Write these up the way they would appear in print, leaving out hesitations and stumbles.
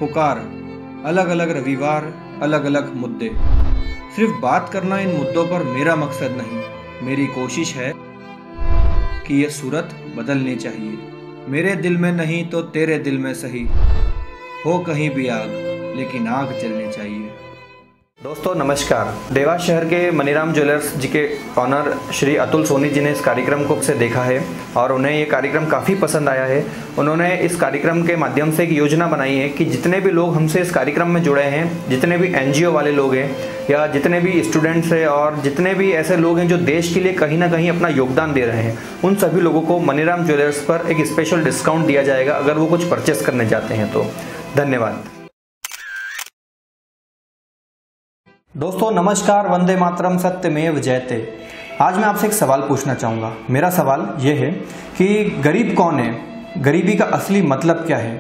पुकार, अलग अलग रविवार, अलग अलग मुद्दे। सिर्फ बात करना इन मुद्दों पर मेरा मकसद नहीं, मेरी कोशिश है कि ये सूरत बदलनी चाहिए। मेरे दिल में नहीं तो तेरे दिल में सही, हो कहीं भी आग, लेकिन आग जलनी चाहिए। दोस्तों नमस्कार। देवास शहर के मनीराम ज्वेलर्स जी के ऑनर श्री अतुल सोनी जी ने इस कार्यक्रम को से देखा है और उन्हें ये कार्यक्रम काफ़ी पसंद आया है। उन्होंने इस कार्यक्रम के माध्यम से एक योजना बनाई है कि जितने भी लोग हमसे इस कार्यक्रम में जुड़े हैं, जितने भी NGO वाले लोग हैं या जितने भी स्टूडेंट्स हैं और जितने भी ऐसे लोग हैं जो देश के लिए कहीं ना कहीं अपना योगदान दे रहे हैं, उन सभी लोगों को मनीराम ज्वेलर्स पर एक स्पेशल डिस्काउंट दिया जाएगा अगर वो कुछ परचेस करने जाते हैं तो। धन्यवाद। दोस्तों नमस्कार, वंदे मातरम, सत्यमेव जयते। आज मैं आपसे एक सवाल पूछना चाहूँगा। मेरा सवाल ये है कि गरीब कौन है, गरीबी का असली मतलब क्या है।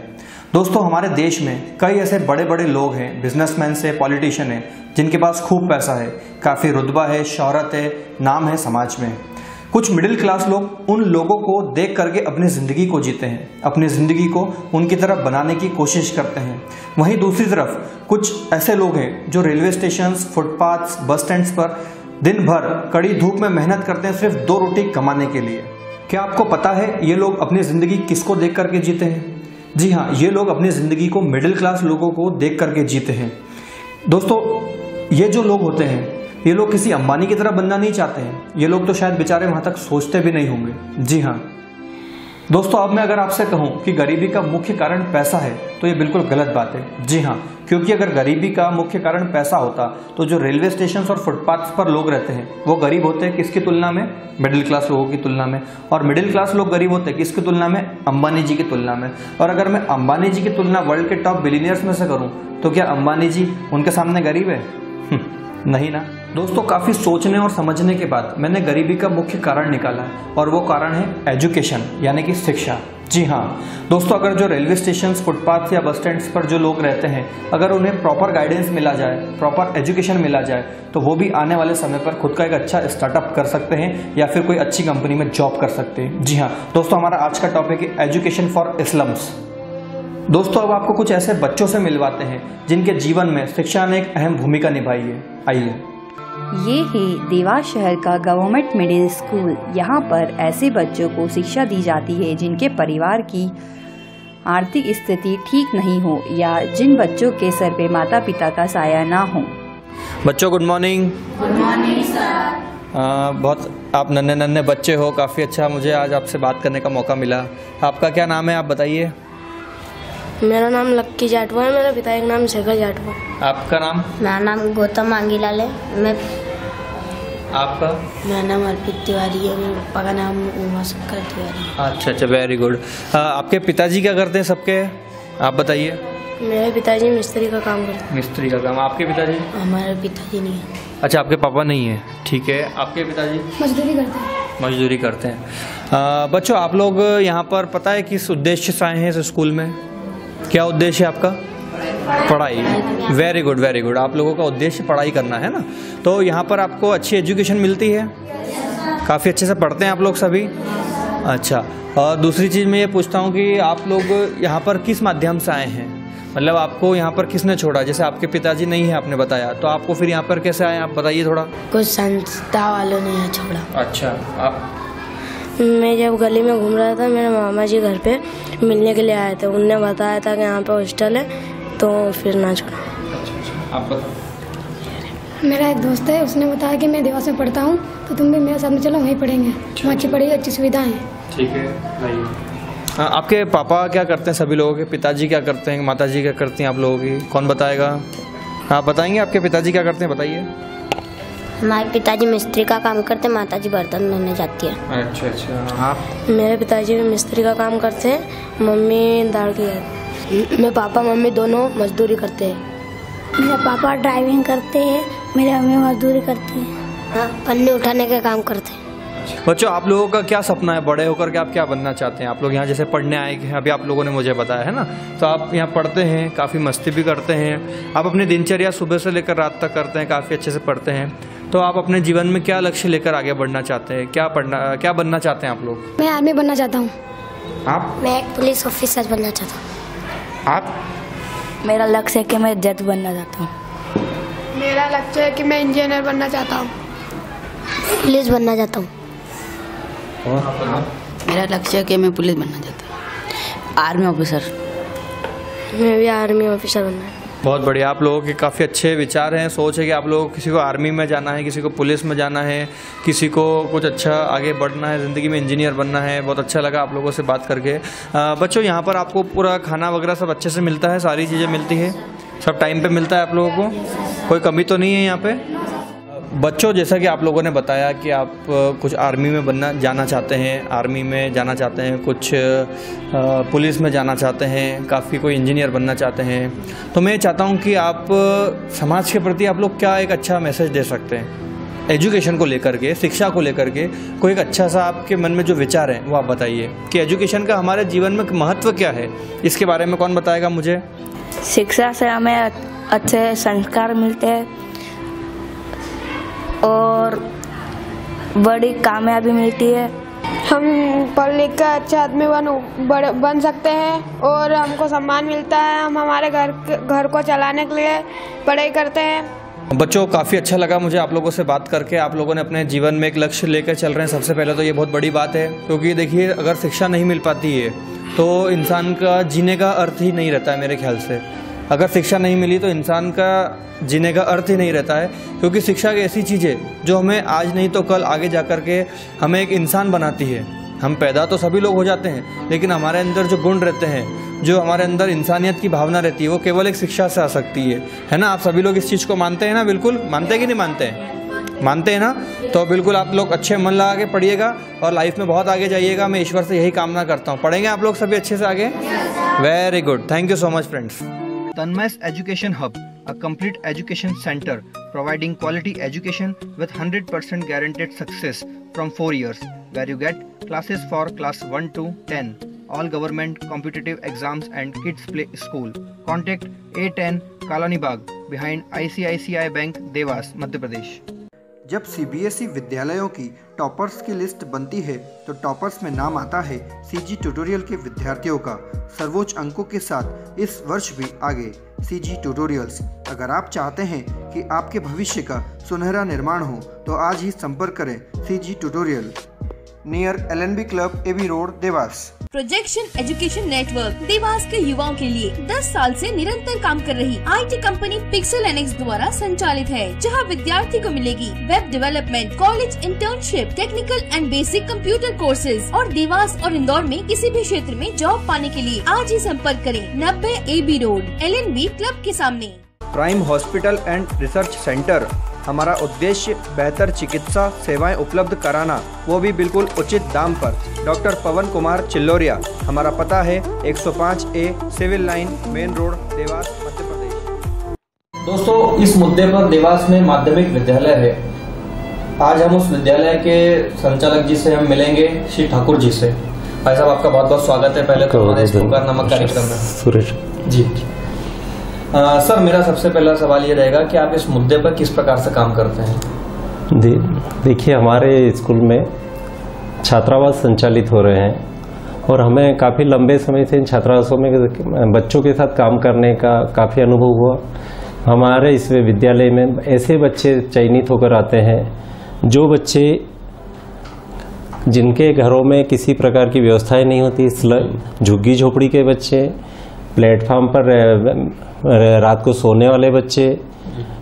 दोस्तों हमारे देश में कई ऐसे बड़े बड़े लोग हैं, बिजनेसमैन से पॉलिटिशियन हैं, जिनके पास खूब पैसा है, काफ़ी रुतबा है, शोहरत है, नाम है समाज में। कुछ मिडिल क्लास लोग उन लोगों को देख करके अपनी ज़िंदगी को जीते हैं, अपनी ज़िंदगी को उनकी तरफ बनाने की कोशिश करते हैं। वहीं दूसरी तरफ कुछ ऐसे लोग हैं जो रेलवे स्टेशंस, फुटपाथ्स, बस स्टैंड्स पर दिन भर कड़ी धूप में मेहनत करते हैं सिर्फ 2 रोटी कमाने के लिए। क्या आपको पता है ये लोग अपनी ज़िंदगी किसको देख करके जीते हैं? जी हाँ, ये लोग अपनी ज़िंदगी को मिडिल क्लास लोगों को देख करके जीते हैं। दोस्तों ये जो लोग होते हैं, ये लोग किसी अंबानी की तरह बनना नहीं चाहते हैं। ये लोग तो शायद बेचारे वहां तक सोचते भी नहीं होंगे। जी हाँ दोस्तों, अब मैं अगर आपसे कहूं कि गरीबी का मुख्य कारण पैसा है तो ये बिल्कुल गलत बात है। जी हाँ, क्योंकि अगर गरीबी का मुख्य कारण पैसा होता तो जो रेलवे स्टेशन और फुटपाथ्स पर लोग रहते हैं वो गरीब होते हैं किसकी तुलना में? मिडिल क्लास लोगों की तुलना में। और मिडिल क्लास लोग गरीब होते हैं किसकी तुलना में? अंबानी जी की तुलना में। और अगर मैं अंबानी जी की तुलना वर्ल्ड के टॉप बिलियनियर्स में से करूँ तो क्या अंबानी जी उनके सामने गरीब है? नहीं ना। दोस्तों काफ़ी सोचने और समझने के बाद मैंने गरीबी का मुख्य कारण निकाला और वो कारण है एजुकेशन, यानी कि शिक्षा। जी हाँ दोस्तों, अगर जो रेलवे स्टेशन, फुटपाथ या बस स्टैंड्स पर जो लोग रहते हैं, अगर उन्हें प्रॉपर गाइडेंस मिला जाए, प्रॉपर एजुकेशन मिला जाए, तो वो भी आने वाले समय पर खुद का एक अच्छा स्टार्टअप कर सकते हैं या फिर कोई अच्छी कंपनी में जॉब कर सकते हैं। जी हाँ दोस्तों, हमारा आज का टॉपिक है एजुकेशन फॉर स्लम्स। दोस्तों अब आपको कुछ ऐसे बच्चों से मिलवाते हैं जिनके जीवन में शिक्षा ने एक अहम भूमिका निभाई है। आइए। ये है देवास शहर का गवर्नमेंट मिडिल स्कूल। यहाँ पर ऐसे बच्चों को शिक्षा दी जाती है जिनके परिवार की आर्थिक स्थिति ठीक नहीं हो या जिन बच्चों के सर पे माता पिता का साया ना हो। बच्चों good morning. Good morning sir. बहुत आप नन्हे नन्हे बच्चे हो, काफ़ी अच्छा मुझे आज आपसे बात करने का मौका मिला। आपका क्या नाम है, आप बताइए। मेरा नाम लक्की जाटवा है, मेरे पिता का नाम शेखर जाटवा। आपका नाम? मेरा नाम गौतम मांगीलाल है। मैं आपका? मेरा नाम अर्पित तिवारी है, मेरे पापा का नाम उमा शंकर तिवारी है। अच्छा, वेरी गुड। आपके पिताजी क्या करते हैं सबके, आप बताइए। मेरे पिताजी मिस्त्री का काम करते हैं। मिस्त्री का काम। आपके पिताजी? हमारे पिताजी नहीं है। अच्छा, आपके पापा नहीं है, ठीक है। आपके पिताजी? मजदूरी करते हैं। मजदूरी करते हैं। बच्चों आप लोग यहाँ पर पता है किस उद्देश्य से आए हैं इस स्कूल में? क्या उद्देश्य है आपका? पढ़ाई। Very good, very good. आप लोगों का उद्देश्य पढ़ाई करना है ना। तो यहाँ पर आपको अच्छी एजुकेशन मिलती है, काफ़ी अच्छे से पढ़ते हैं आप लोग सभी। अच्छा, और दूसरी चीज़ मैं ये पूछता हूँ कि आप लोग यहाँ पर किस माध्यम से आए हैं, मतलब आपको यहाँ पर किसने छोड़ा? जैसे आपके पिताजी नहीं है आपने बताया, तो आपको फिर यहाँ पर कैसे आए, आप बताइए थोड़ा। कुछ संस्था वालों ने छोड़ा। अच्छा, आप? मैं जब गली में घूम रहा था, मेरे मामा जी घर पे मिलने के लिए आए थे, उनने बताया था कि यहाँ पे हॉस्टल है, तो फिर ना छोड़ा। अच्छा, आप बताओ। मेरा एक दोस्त है, उसने बताया कि मैं देवास में पढ़ता हूँ तो तुम भी मेरे साथ में चलो, वहीं पढ़ेंगे, वहाँ अच्छी पढ़ेगी, अच्छी सुविधाएं हैं। ठीक है। आपके पापा क्या करते हैं? सभी लोगों के पिताजी क्या करते हैं, माताजी क्या करती हैं आप लोगों की? कौन बताएगा? आप बताएंगे आपके पिताजी क्या करते हैं, बताइए। हमारे पिताजी मिस्त्री का काम करते हैं, माताजी बर्तन धोने जाती है। अच्छा। आप? मेरे पिताजी मिस्त्री का काम करते हैं, मम्मी दाल की है। मेरे पापा मम्मी दोनों मजदूरी करते हैं। मेरे पापा ड्राइविंग करते हैं, मेरे मम्मी मजदूरी करती है। हाँ, पन्नी उठाने का काम करते हैं। बच्चों आप लोगों का क्या सपना है, बड़े होकर के आप क्या बनना चाहते हैं? आप लोग यहाँ जैसे पढ़ने आए हैं, अभी आप लोगों ने मुझे बताया है ना, तो आप यहाँ पढ़ते हैं, काफ़ी मस्ती भी करते हैं, आप अपनी दिनचर्या सुबह से लेकर रात तक करते हैं, काफ़ी अच्छे से पढ़ते हैं। तो आप अपने जीवन में क्या लक्ष्य लेकर आगे बढ़ना चाहते हैं, क्या बनना चाहते हैं आप लोग? मैं आर्मी बनना चाहता हूँ। आप? मैं एक पुलिस ऑफिसर बनना चाहता हूँ। आप? मेरा लक्ष्य है कि मैं जज बनना चाहता हूँ। मेरा लक्ष्य है कि मैं इंजीनियर बनना चाहता हूँ। पुलिस बनना चाहता हूँ। मेरा लक्ष्य है कि मैं पुलिस बनना चाहता हूँ, आर्मी ऑफिसर। मैं भी आर्मी ऑफिसर बनना है। बहुत बढ़िया, आप लोगों के काफ़ी अच्छे विचार हैं, सोच है कि आप लोग किसी को आर्मी में जाना है, किसी को पुलिस में जाना है, किसी को कुछ अच्छा आगे बढ़ना है, ज़िंदगी में इंजीनियर बनना है। बहुत अच्छा लगा आप लोगों से बात करके। बच्चों, यहाँ पर आपको पूरा खाना वगैरह सब अच्छे से मिलता है, सारी चीज़ें मिलती है, सब टाइम पे मिलता है आप लोगों को, कोई कमी तो नहीं है यहाँ पे? बच्चों, जैसा कि आप लोगों ने बताया कि आप कुछ आर्मी में जाना चाहते हैं, आर्मी में जाना चाहते हैं, कुछ पुलिस में जाना चाहते हैं, काफ़ी कोई इंजीनियर बनना चाहते हैं, तो मैं चाहता हूं कि आप समाज के प्रति आप लोग क्या एक अच्छा मैसेज दे सकते हैं एजुकेशन को लेकर के, शिक्षा को लेकर के। कोई एक अच्छा सा आपके मन में जो विचार है वो आप बताइए कि एजुकेशन का हमारे जीवन में महत्व क्या है, इसके बारे में कौन बताएगा मुझे? शिक्षा से हमें अच्छे संस्कार मिलते हैं और बड़ी कामयाबी मिलती है। हम पढ़ लिख कर अच्छे आदमी बन सकते हैं और हमको सम्मान मिलता है। हम हमारे घर को चलाने के लिए पढ़ाई करते हैं। बच्चों, काफ़ी अच्छा लगा मुझे आप लोगों से बात करके। आप लोगों ने अपने जीवन में एक लक्ष्य लेकर चल रहे हैं, सबसे पहले तो ये बहुत बड़ी बात है, क्योंकि देखिए अगर शिक्षा नहीं मिल पाती है तो इंसान का जीने का अर्थ ही नहीं रहता है मेरे ख्याल से। अगर शिक्षा नहीं मिली तो इंसान का जीने का अर्थ ही नहीं रहता है, क्योंकि शिक्षा एक ऐसी चीज़ है जो हमें आज नहीं तो कल आगे जा कर के हमें एक इंसान बनाती है। हम पैदा तो सभी लोग हो जाते हैं, लेकिन हमारे अंदर जो गुण रहते हैं, जो हमारे अंदर इंसानियत की भावना रहती है, वो केवल एक शिक्षा से आ सकती है ना? आप सभी लोग इस चीज़ को मानते हैं ना? बिल्कुल मानते हैं कि नहीं मानते हैं? मानते हैं ना? तो बिल्कुल आप लोग अच्छे मन लगा के पढ़िएगा और लाइफ में बहुत आगे जाइएगा। मैं ईश्वर से यही कामना करता हूँ। पढ़ेंगे आप लोग सभी अच्छे से आगे? Very good, thank you so much friends. Tanmay's Education Hub, a complete education center providing quality education with 100% guaranteed success from 4 years, where you get classes for class 1 to 10, all government competitive exams and kids play school. Contact A10 Kalani Bagh behind ICICI Bank, Dewas, Madhya Pradesh. जब CBSE विद्यालयों की toppers की list बनती है तो toppers में नाम आता है सीजी ट्यूटोरियल के विद्यार्थियों का। सर्वोच्च अंकों के साथ इस वर्ष भी आगे सीजी ट्यूटोरियल्स। अगर आप चाहते हैं कि आपके भविष्य का सुनहरा निर्माण हो तो आज ही संपर्क करें CG tutorial, near LNB club, AB road, Dewas. Projection education network Dewas के युवाओं के लिए 10 साल से निरंतर काम कर रही IT कंपनी पिक्सल एनेक्स द्वारा संचालित है, जहां विद्यार्थी को मिलेगी web development, college internship, technical and basic computer courses और देवास और इंदौर में किसी भी क्षेत्र में जॉब पाने के लिए आज ही संपर्क करें। 90 AB रोड, LNB क्लब के सामने। Prime hospital and research centre. हमारा उद्देश्य बेहतर चिकित्सा सेवाएं उपलब्ध कराना, वो भी बिल्कुल उचित दाम पर। डॉक्टर पवन कुमार चिल्लोरिया। हमारा पता है 105A civil line, main road, Dewas, Madhya Pradesh. दोस्तों, इस मुद्दे पर देवास में माध्यमिक विद्यालय है। आज हम उस विद्यालय के संचालक जी से हम मिलेंगे, श्री ठाकुर जी से। भाई साहब, आपका बहुत बहुत स्वागत है पहले तो हमारे इस पुकार नामक कार्यक्रम में। सुरेश जी। सर, मेरा सबसे पहला सवाल ये रहेगा कि आप इस मुद्दे पर किस प्रकार से काम करते हैं? देखिए, हमारे स्कूल में छात्रावास संचालित हो रहे हैं और हमें काफ़ी लंबे समय से इन छात्रावासों में बच्चों के साथ काम करने का काफ़ी अनुभव हुआ। हमारे इस विद्यालय में ऐसे बच्चे चयनित होकर आते हैं जो बच्चे जिनके घरों में किसी प्रकार की व्यवस्थाएं नहीं होती, झुग्गी झोपड़ी के बच्चे, प्लेटफार्म पर रात को सोने वाले बच्चे,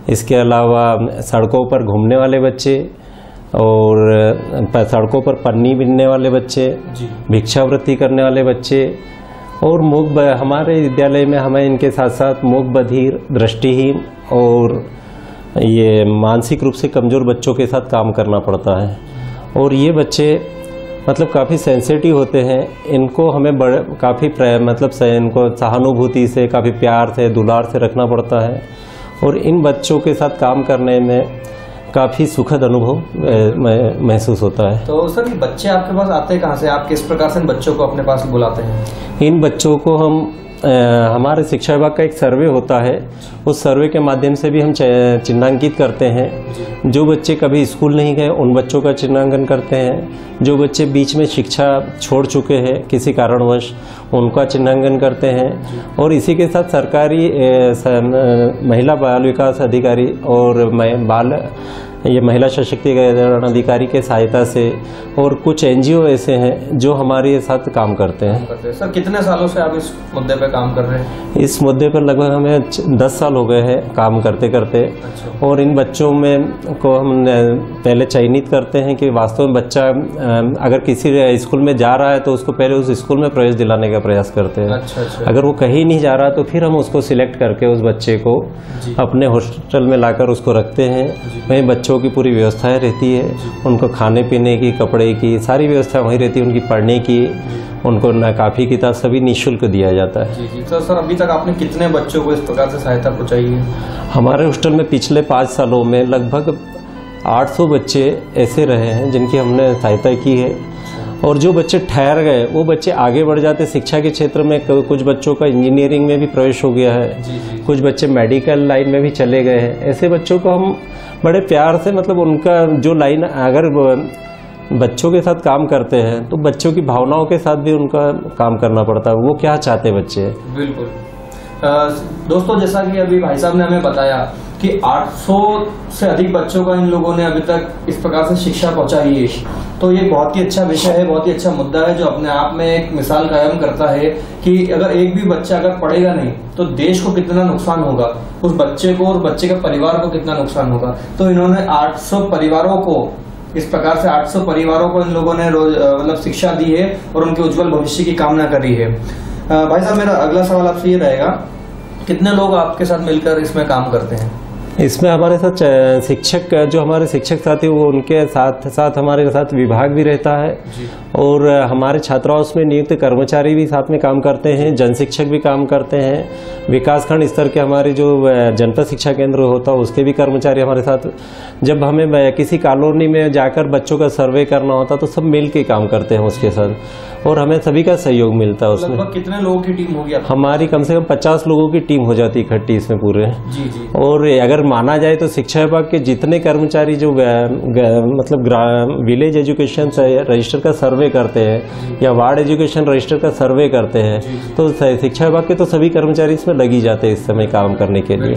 इसके अलावा सड़कों पर घूमने वाले बच्चे और सड़कों पर पन्नी बिनने वाले बच्चे, भिक्षावृत्ति करने वाले बच्चे और हमारे विद्यालय में हमें इनके साथ साथ मूक बधिर, दृष्टिहीन और ये मानसिक रूप से कमज़ोर बच्चों के साथ काम करना पड़ता है। और ये बच्चे मतलब काफ़ी सेंसिटिव होते हैं, इनको हमें काफ़ी इनको सहानुभूति से, काफ़ी प्यार से, दुलार से रखना पड़ता है और इन बच्चों के साथ काम करने में काफ़ी सुखद अनुभव महसूस होता है। तो सर, ये बच्चे आपके पास आते कहाँ से? आप किस प्रकार से इन बच्चों को अपने पास बुलाते हैं? इन बच्चों को हम हमारे शिक्षा विभाग का एक सर्वे होता है, उस सर्वे के माध्यम से भी हम चिन्हांकित करते हैं। जो बच्चे कभी स्कूल नहीं गए उन बच्चों का चिन्हांकन करते हैं, जो बच्चे बीच में शिक्षा छोड़ चुके हैं किसी कारणवश उनका चिन्हांकन करते हैं। और इसी के साथ सरकारी महिला बाल विकास अधिकारी और महिला सशक्तिकरण अधिकारी के सहायता से और कुछ एनजीओ ऐसे हैं जो हमारे साथ काम करते हैं। सर कितने सालों से आप इस मुद्दे पे काम कर रहे हैं? इस मुद्दे पर लगभग हमें 10 साल हो गए हैं काम करते करते। और इन बच्चों में को हम पहले चयनित करते हैं कि वास्तव में बच्चा अगर किसी स्कूल में जा रहा है तो उसको पहले उस स्कूल में प्रवेश दिलाने का प्रयास करते हैं। अगर वो कहीं नहीं जा रहा तो फिर हम उसको सिलेक्ट करके उस बच्चे को अपने हॉस्टल में लाकर उसको रखते हैं। वहीं बच्चों की पूरी व्यवस्थाएं रहती है, उनको खाने पीने की, कपड़े की सारी व्यवस्था वहीं रहती है, उनकी पढ़ने की, उनको ना काफ़ी किताब सभी निःशुल्क दिया जाता है। जी। तो सर अभी तक आपने कितने बच्चों को इस प्रकार से सहायता पहुंचाई है? हमारे हॉस्टल में पिछले 5 सालों में लगभग 800 बच्चे ऐसे रहे हैं जिनकी हमने सहायता की है। और जो बच्चे ठहर गए वो बच्चे आगे बढ़ जाते शिक्षा के क्षेत्र में। कुछ बच्चों का इंजीनियरिंग में भी प्रवेश हो गया है, कुछ बच्चे मेडिकल लाइन में भी चले गए हैं। ऐसे बच्चों को हम बड़े प्यार से मतलब उनका जो लाइन अगर बच्चों के साथ काम करते हैं तो बच्चों की भावनाओं के साथ भी उनका काम करना पड़ता है, वो क्या चाहते बच्चे। बिल्कुल। दोस्तों जैसा कि अभी भाई साहब ने हमें बताया कि 800 से अधिक बच्चों का इन लोगों ने अभी तक इस प्रकार से शिक्षा पहुंचाई है, तो ये बहुत ही अच्छा विषय है, बहुत ही अच्छा मुद्दा है जो अपने आप में एक मिसाल कायम करता है कि अगर एक भी बच्चा अगर पढ़ेगा नहीं तो देश को कितना नुकसान होगा, उस बच्चे को और बच्चे के परिवार को कितना नुकसान होगा। तो इन्होंने 800 परिवारों को इस प्रकार से 800 परिवारों को इन लोगों ने मतलब शिक्षा दी है और उनके उज्जवल भविष्य की कामना करी है। भाई साहब मेरा अगला सवाल आपसे ये रहेगा, कितने लोग आपके साथ मिलकर इसमें काम करते हैं? इसमें हमारे साथ शिक्षक जो हमारे शिक्षक साथी वो उनके साथ साथ हमारे साथ विभाग भी रहता है और हमारे छात्रावास में नियुक्त कर्मचारी भी साथ में काम करते हैं, जन शिक्षक भी काम करते हैं, विकासखंड स्तर के हमारे जो जनपद शिक्षा केंद्र होता है उसके भी कर्मचारी हमारे साथ। जब हमें किसी कॉलोनी में जाकर बच्चों का सर्वे करना होता तो सब मिल के काम करते हैं उसके साथ और हमें सभी का सहयोग मिलता है उसमें। लगभग कितने लोगों की टीम होगी? हमारी कम से कम 50 लोगों की टीम हो जाती इकट्ठी इसमें पूरे। जी। और अगर माना जाए तो शिक्षा विभाग के जितने कर्मचारी जो मतलब विलेज एजुकेशन रजिस्टर का सर्वे करते हैं या वार्ड एजुकेशन रजिस्टर का सर्वे करते हैं तो शिक्षा विभाग के तो सभी कर्मचारी इसमें लगी जाते हैं इस समय काम करने के लिए।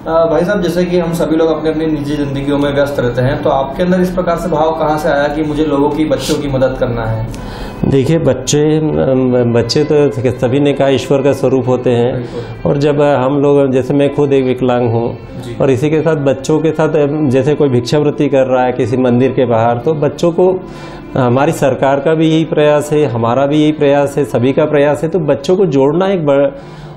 भाई साहब जैसे कि हम सभी लोग अपनी अपनी निजी जिंदगियों में व्यस्त रहते हैं, तो आपके अंदर इस प्रकार से भाव कहाँ से आया कि मुझे लोगों की बच्चों की मदद करना है? देखिए बच्चे तो सभी ने कहा ईश्वर का स्वरूप होते हैं और जब हम लोग जैसे मैं खुद एक विकलांग हूँ और इसी के साथ बच्चों के साथ जैसे कोई भिक्षावृत्ति कर रहा है किसी मंदिर के बाहर तो बच्चों को हमारी सरकार का भी यही प्रयास है, हमारा भी यही प्रयास है, सभी का प्रयास है तो बच्चों को जोड़ना एक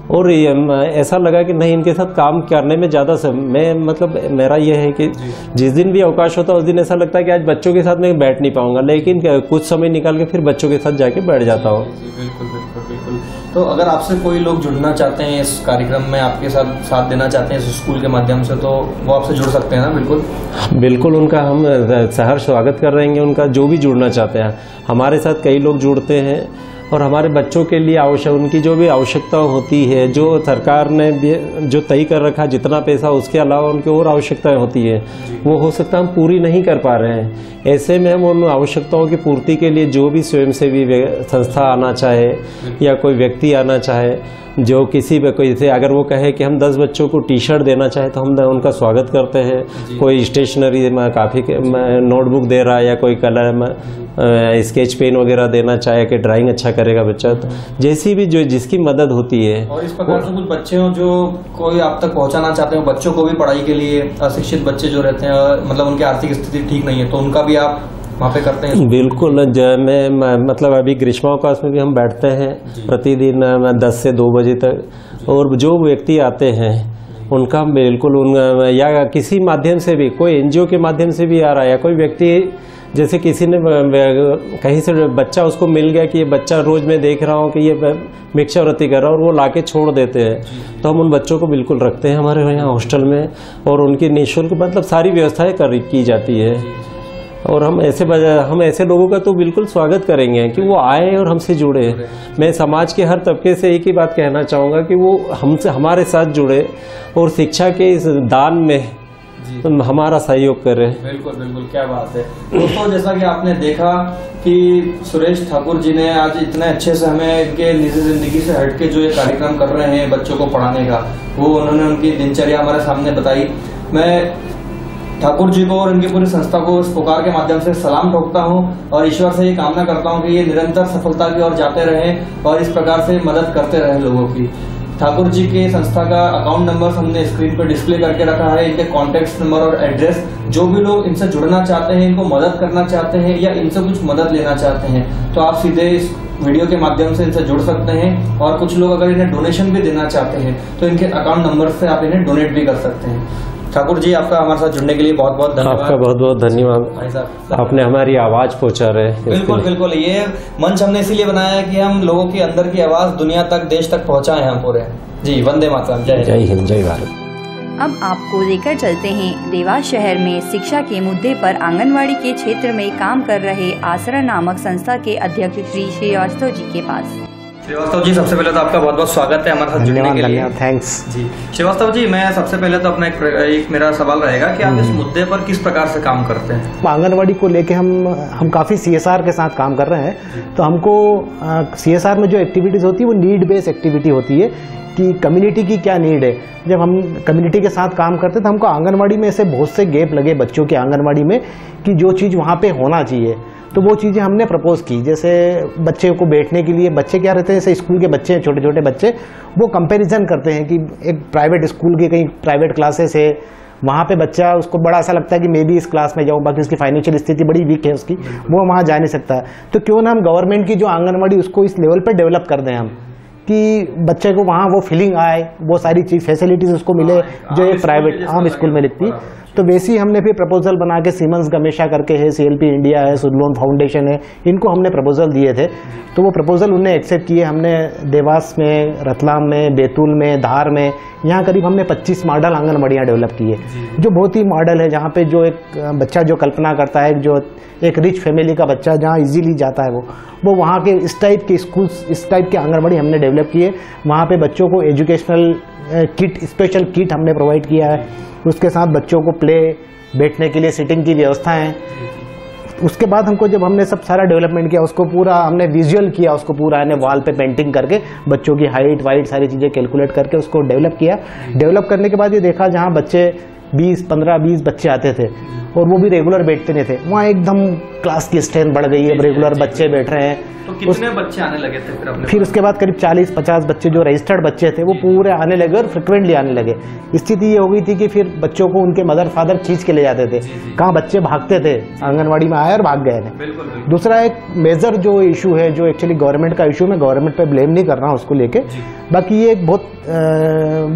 और ऐसा लगा कि नहीं इनके साथ काम करने में ज़्यादा मैं मतलब मेरा ये है कि जिस दिन भी अवकाश होता है उस दिन ऐसा लगता है कि आज बच्चों के साथ मैं बैठ नहीं पाऊंगा, लेकिन कुछ समय निकाल के फिर बच्चों के साथ जाके बैठ जाता हूँ। बिल्कुल। तो अगर आपसे कोई लोग जुड़ना चाहते हैं इस कार्यक्रम में, आपके साथ देना चाहते हैं इस स्कूल के माध्यम से, तो वो आपसे जुड़ सकते हैं ना? बिल्कुल उनका हम सहर्ष स्वागत कर रहे हैं, उनका जो भी जुड़ना चाहते हैं। हमारे साथ कई लोग जुड़ते हैं और हमारे बच्चों के लिए उनकी जो भी आवश्यकता होती है, जो सरकार ने जो तय कर रखा जितना पैसा उसके अलावा उनकी और आवश्यकताएं होती है वो हो सकता हम पूरी नहीं कर पा रहे हैं। ऐसे में हम उन आवश्यकताओं की पूर्ति के लिए जो भी स्वयंसेवी संस्था आना चाहे या कोई व्यक्ति आना चाहे, जो किसी कोई से अगर वो कहे कि हम 10 बच्चों को टी शर्ट देना चाहे तो हम उनका स्वागत करते हैं। कोई स्टेशनरी काफ़ी नोटबुक दे रहा है या कोई कलर स्केच पेन वगैरह देना चाहे कि ड्राइंग अच्छा करेगा बच्चा, तो जैसी भी जो जिसकी मदद होती है। और इस प्रकार से कुछ बच्चे हो जो कोई आप तक पहुंचाना चाहते हैं, बच्चों को भी पढ़ाई के लिए अशिक्षित बच्चे जो रहते हैं मतलब उनकी आर्थिक स्थिति ठीक नहीं है, तो उनका भी आप वहाँ पे करते हैं? बिल्कुल। मैं मतलब अभी ग्रीष्मावकाश में भी हम बैठते हैं प्रतिदिन 10 से 2 बजे तक और जो व्यक्ति आते हैं उनका बिल्कुल या किसी माध्यम से भी कोई एनजीओ के माध्यम से भी आ रहा है या कोई व्यक्ति जैसे किसी ने कहीं से बच्चा उसको मिल गया कि ये बच्चा रोज मैं देख रहा हूँ कि ये भिक्षावृत्ति कर रहा है और वो लाके छोड़ देते हैं, तो हम उन बच्चों को बिल्कुल रखते हैं हमारे यहाँ हॉस्टल में और उनकी निःशुल्क मतलब सारी व्यवस्थाएं की जाती है। और हम ऐसे लोगों का तो बिल्कुल स्वागत करेंगे कि वो आए और हमसे जुड़े। मैं समाज के हर तबके से एक ही बात कहना चाहूँगा कि वो हमारे साथ जुड़े और शिक्षा के इस दान में हमारा सहयोग करें। बिल्कुल बिल्कुल, क्या बात है दोस्तों। जैसा कि आपने देखा कि सुरेश ठाकुर जी ने आज इतने अच्छे से हमें इनके निजी जिंदगी से हटके जो ये कार्यक्रम कर रहे हैं बच्चों को पढ़ाने का, वो उन्होंने उनकी दिनचर्या हमारे सामने बताई। मैं ठाकुर जी को और इनकी पूरी संस्था को इस पुकार के माध्यम से सलाम ठोकता हूं और ईश्वर से ये कामना करता हूं कि ये निरंतर सफलता की ओर जाते रहें और इस प्रकार से मदद करते रहें लोगों की। ठाकुर जी के संस्था का अकाउंट नंबर हमने स्क्रीन पर डिस्प्ले करके रखा है, इनके कॉन्टेक्ट नंबर और एड्रेस। जो भी लोग इनसे जुड़ना चाहते हैं, इनको मदद करना चाहते हैं या इनसे कुछ मदद लेना चाहते हैं, तो आप सीधे इस वीडियो के माध्यम से इनसे जुड़ सकते हैं। और कुछ लोग अगर इन्हें डोनेशन भी देना चाहते हैं तो इनके अकाउंट नंबर से आप इन्हें डोनेट भी कर सकते हैं। ठाकुर जी, आपका हमारे साथ जुड़ने के लिए बहुत बहुत धन्यवाद। आपका बहुत बहुत धन्यवाद। आपने हमारी आवाज पहुंचा रहे। बिल्कुल बिल्कुल, ये मंच हमने इसीलिए बनाया है कि हम लोगों के अंदर की आवाज दुनिया तक, देश तक पहुंचाएं हम पूरे। जी, वंदे मातरम। जय हिंद, जय भारत। अब आपको लेकर चलते हैं देवास शहर में शिक्षा के मुद्दे पर आंगनवाड़ी के क्षेत्र में काम कर रहे आसरा नामक संस्था के अध्यक्ष श्री श्रीवास्तव जी के पास। श्रीवास्तव जी, सबसे पहले तो आपका बहुत बहुत स्वागत है हमारे साथ जुड़ने के लिए। थैंक्स जी। श्रीवास्तव जी, मैं सबसे पहले तो अपना एक मेरा सवाल रहेगा कि आप इस मुद्दे पर किस प्रकार से काम करते हैं? आंगनवाड़ी को लेके हम काफ़ी CSR के साथ काम कर रहे हैं। तो हमको CSR में जो एक्टिविटीज़ होती है वो नीड बेस्ड एक्टिविटी होती है कि कम्युनिटी की क्या नीड है। जब हम कम्युनिटी के साथ काम करते हैं तो हमको आंगनवाड़ी में ऐसे बहुत से गैप लगे बच्चों के आंगनवाड़ी में कि जो चीज़ वहाँ पे होना चाहिए, तो वो चीज़ें हमने प्रपोज की। जैसे बच्चे को बैठने के लिए, बच्चे क्या रहते हैं, जैसे स्कूल के बच्चे हैं, छोटे छोटे बच्चे, वो कंपैरिजन करते हैं कि एक प्राइवेट स्कूल के कहीं प्राइवेट क्लासेस है, वहाँ पे बच्चा, उसको बड़ा ऐसा लगता है कि मैं भी इस क्लास में जाऊँ, बाकी उसकी फाइनेंशियल स्थिति बड़ी वीक है उसकी, वो वहाँ जा नहीं सकता। तो क्यों ना हम गवर्नमेंट की जो आंगनवाड़ी उसको इस लेवल पर डेवलप कर दें हम, कि बच्चे को वहाँ वो फीलिंग आए, वो सारी चीज़ फैसिलिटीज़ उसको मिले जो एक प्राइवेट आम स्कूल में लिखती। तो वैसे ही हमने फिर प्रपोजल बना के सीमेंस गमेशा करके है, CLP इंडिया है, सुदलोन फाउंडेशन है, इनको हमने प्रपोजल दिए थे। तो वो प्रपोजल उन्हें एक्सेप्ट किए। हमने देवास में, रतलाम में, बैतूल में, धार में, यहाँ करीब हमने 25 मॉडल आंगनबाड़ियाँ डेवलप की है, जो बहुत ही मॉडल है, जहाँ पे जो एक बच्चा जो कल्पना करता है, जो एक रिच फैमिली का बच्चा जहाँ इजीली जाता है वो वहाँ के इस टाइप के स्कूल्स, इस टाइप के आंगनबाड़ी हमने डेवलप किए। वहाँ पे बच्चों को एजुकेशनल किट, स्पेशल किट हमने प्रोवाइड किया है। उसके साथ बच्चों को प्ले, बैठने के लिए सीटिंग की व्यवस्था है। उसके बाद हमको जब हमने सब सारा डेवलपमेंट किया, उसको पूरा हमने विजुअल किया, उसको पूरा ने वॉल पे पेंटिंग करके बच्चों की हाइट वाइट सारी चीज़ें कैलकुलेट करके उसको डेवलप किया। डेवलप करने के बाद ये देखा जहाँ बच्चे 15-20 बच्चे आते थे और वो भी रेगुलर बैठते नहीं थे, वहाँ एकदम क्लास की स्ट्रेंथ बढ़ गई है, रेगुलर बच्चे बैठ रहे हैं। तो कितने बच्चे आने लगे थे फिर उसके बाद करीब 40-50 बच्चे जो रजिस्टर्ड बच्चे थे वो पूरे आने लगे और फ्रिक्वेंटली आने लगे। स्थिति ये हो गई थी कि फिर बच्चों को उनके मदर फादर खींच के ले जाते थे, कहाँ बच्चे भागते थे, आंगनवाड़ी में आए और भाग गए थे। दूसरा एक मेजर जो इशू है, जो एक्चुअली गवर्नमेंट का इशू, मैं गवर्नमेंट पे ब्लेम नहीं कर रहा हूँ उसको लेके, बाकी ये एक बहुत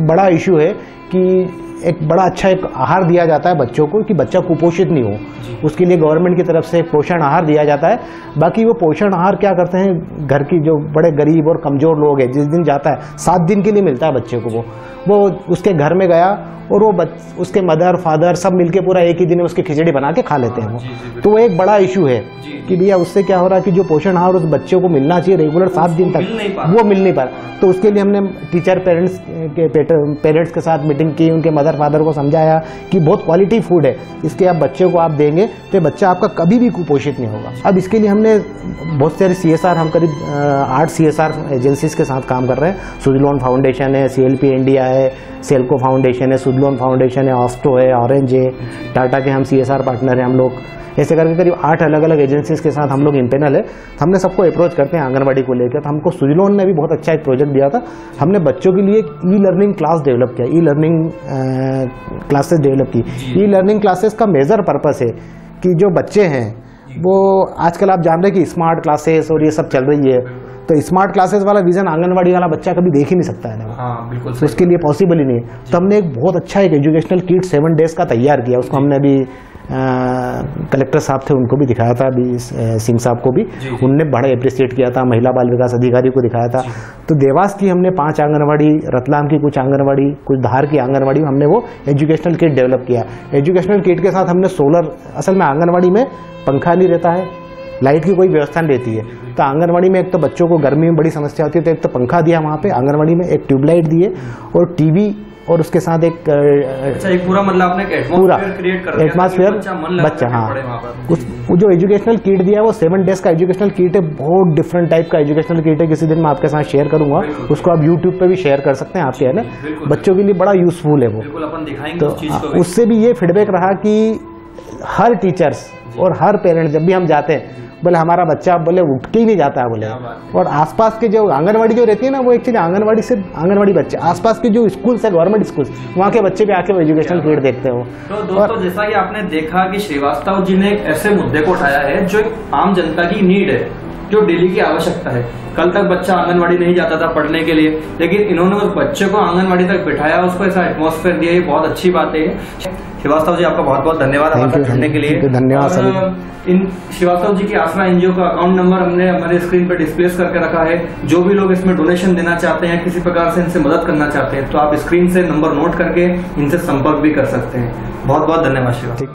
बड़ा इशू है कि एक बड़ा अच्छा एक आहार दिया जाता है बच्चों को कि बच्चा कुपोषित नहीं हो, उसके लिए गवर्नमेंट की तरफ से पोषण आहार दिया जाता है। बाकी वो पोषण आहार क्या करते हैं, घर की जो बड़े गरीब और कमज़ोर लोग हैं, जिस दिन जाता है 7 दिन के लिए मिलता है बच्चे को, वो उसके घर में गया और वो उसके मदर फादर सब मिलके पूरा एक ही दिन में उसकी खिचड़ी बना के खा लेते हैं वो। तो वो एक बड़ा इशू है कि भैया उससे क्या हो रहा है कि जो पोषण आहार उस बच्चे को मिलना चाहिए रेगुलर 7 दिन तक, वो मिल नहीं पा रहा। तो उसके लिए हमने टीचर पेरेंट्स के साथ मीटिंग की, उनके मदर फादर को समझाया कि बहुत क्वालिटी फूड है, इसके आप बच्चे को आप देंगे तो बच्चा आपका कभी भी कुपोषित नहीं होगा। अब इसके लिए हमने बहुत सारी CSR, हम करीब 8 CSR एजेंसीज के साथ काम कर रहे हैं। सुदलोन फाउंडेशन है, CLP इंडिया है, सेल्को फाउंडेशन है, सुदलोन फाउंडेशन है, ऑस्टो है, ऑरेंज है, टाटा के हम CSR पार्टनर हैं हम लोग। ऐसे करके करीब 8 अलग अलग एजेंसीज के साथ हम लोग इम्पेनल है। हमने सबको अप्रोच करते हैं आंगनबाड़ी को लेकर। तो हमको सुदलोन ने भी बहुत अच्छा एक प्रोजेक्ट दिया था, हमने बच्चों के लिए ई-लर्निंग क्लास डेवलप किया, ई-लर्निंग क्लासेस डेवलप की। ई-लर्निंग क्लासेस का मेजर पर्पस है कि जो बच्चे हैं वो आजकल आप जान रहे हैं कि स्मार्ट क्लासेस और ये सब चल रही है, तो स्मार्ट क्लासेस वाला विजन आंगनवाड़ी वाला बच्चा कभी देख ही नहीं सकता है ना। हाँ बिल्कुल, तो उसके लिए पॉसिबल ही नहीं है। तो हमने एक बहुत अच्छा एक एजुकेशनल किट 7 डेज का तैयार किया, उसको हमने अभी कलेक्टर साहब थे उनको भी दिखाया था, अभी सिंह साहब को भी, उनने बड़ा अप्रिशिएट किया था, महिला बाल विकास अधिकारी को दिखाया था। तो देवास की हमने 5 आंगनवाड़ी, रतलाम की कुछ आंगनवाड़ी, कुछ धार की आंगनवाड़ी, हमने वो एजुकेशनल किट डेवलप किया। एजुकेशनल किट के साथ हमने सोलर, असल में आंगनवाड़ी में पंखा नहीं रहता है, लाइट की कोई व्यवस्था नहीं रहती है, तो आंगनवाड़ी में एक तो बच्चों को गर्मी में बड़ी समस्या होती है, तो एक तो पंखा दिया वहाँ पे आंगनवाड़ी में, एक ट्यूबलाइट दिए और टीवी, और उसके साथ एक पूरा मतलब आपने एटमॉस्फेयर क्रिएट कर दिया, एटमॉस्फेयर बच्चा, हाँ। वो जो एजुकेशनल किट दिया है वो 7 डेज का एजुकेशनल किट है, बहुत डिफरेंट टाइप का एजुकेशनल किट है, किसी दिन मैं आपके साथ शेयर करूंगा, उसको आप यूट्यूब पे भी शेयर कर सकते हैं आपके, है ना, बच्चों के लिए बड़ा यूजफुल है वो। तो उससे भी ये फीडबैक रहा कि हर टीचर्स और हर पेरेंट जब भी हम जाते हैं बोले हमारा बच्चा बोले उठ के ही नहीं जाता है बोले, और आसपास के जो आंगनवाड़ी जो रहती है ना, वो एक्चुअली आंगनवाड़ी से आंगनवाड़ी बच्चे, आसपास के जो स्कूल्स है गवर्नमेंट स्कूल, वहाँ के बच्चे भी आके वो एजुकेशनल किट देखते हो। तो दोस्तों जैसा कि आपने देखा कि श्रीवास्तव जी ने एक ऐसे मुद्दे को उठाया है जो एक आम जनता की नीड है, जो डेली की आवश्यकता है। कल तक बच्चा आंगनवाड़ी नहीं जाता था पढ़ने के लिए, लेकिन इन्होंने उस बच्चे को आंगनवाड़ी तक बिठाया, उसको ऐसा एटमॉस्फेयर दिया, ये बहुत अच्छी बात है। श्रीवास्तव जी आपका बहुत बहुत धन्यवाद हमारे साथ जुड़ने के लिए। धन्यवाद सर। इन श्रीवास्तव जी की आसरा एनजीओ का अकाउंट नंबर हमने हमारे स्क्रीन पर डिस्प्ले करके रखा है। जो भी लोग इसमें डोनेशन देना चाहते हैं, किसी प्रकार से इनसे मदद करना चाहते हैं, तो आप स्क्रीन से नंबर नोट करके इनसे संपर्क भी कर सकते हैं। बहुत बहुत धन्यवाद श्रीवास्तव।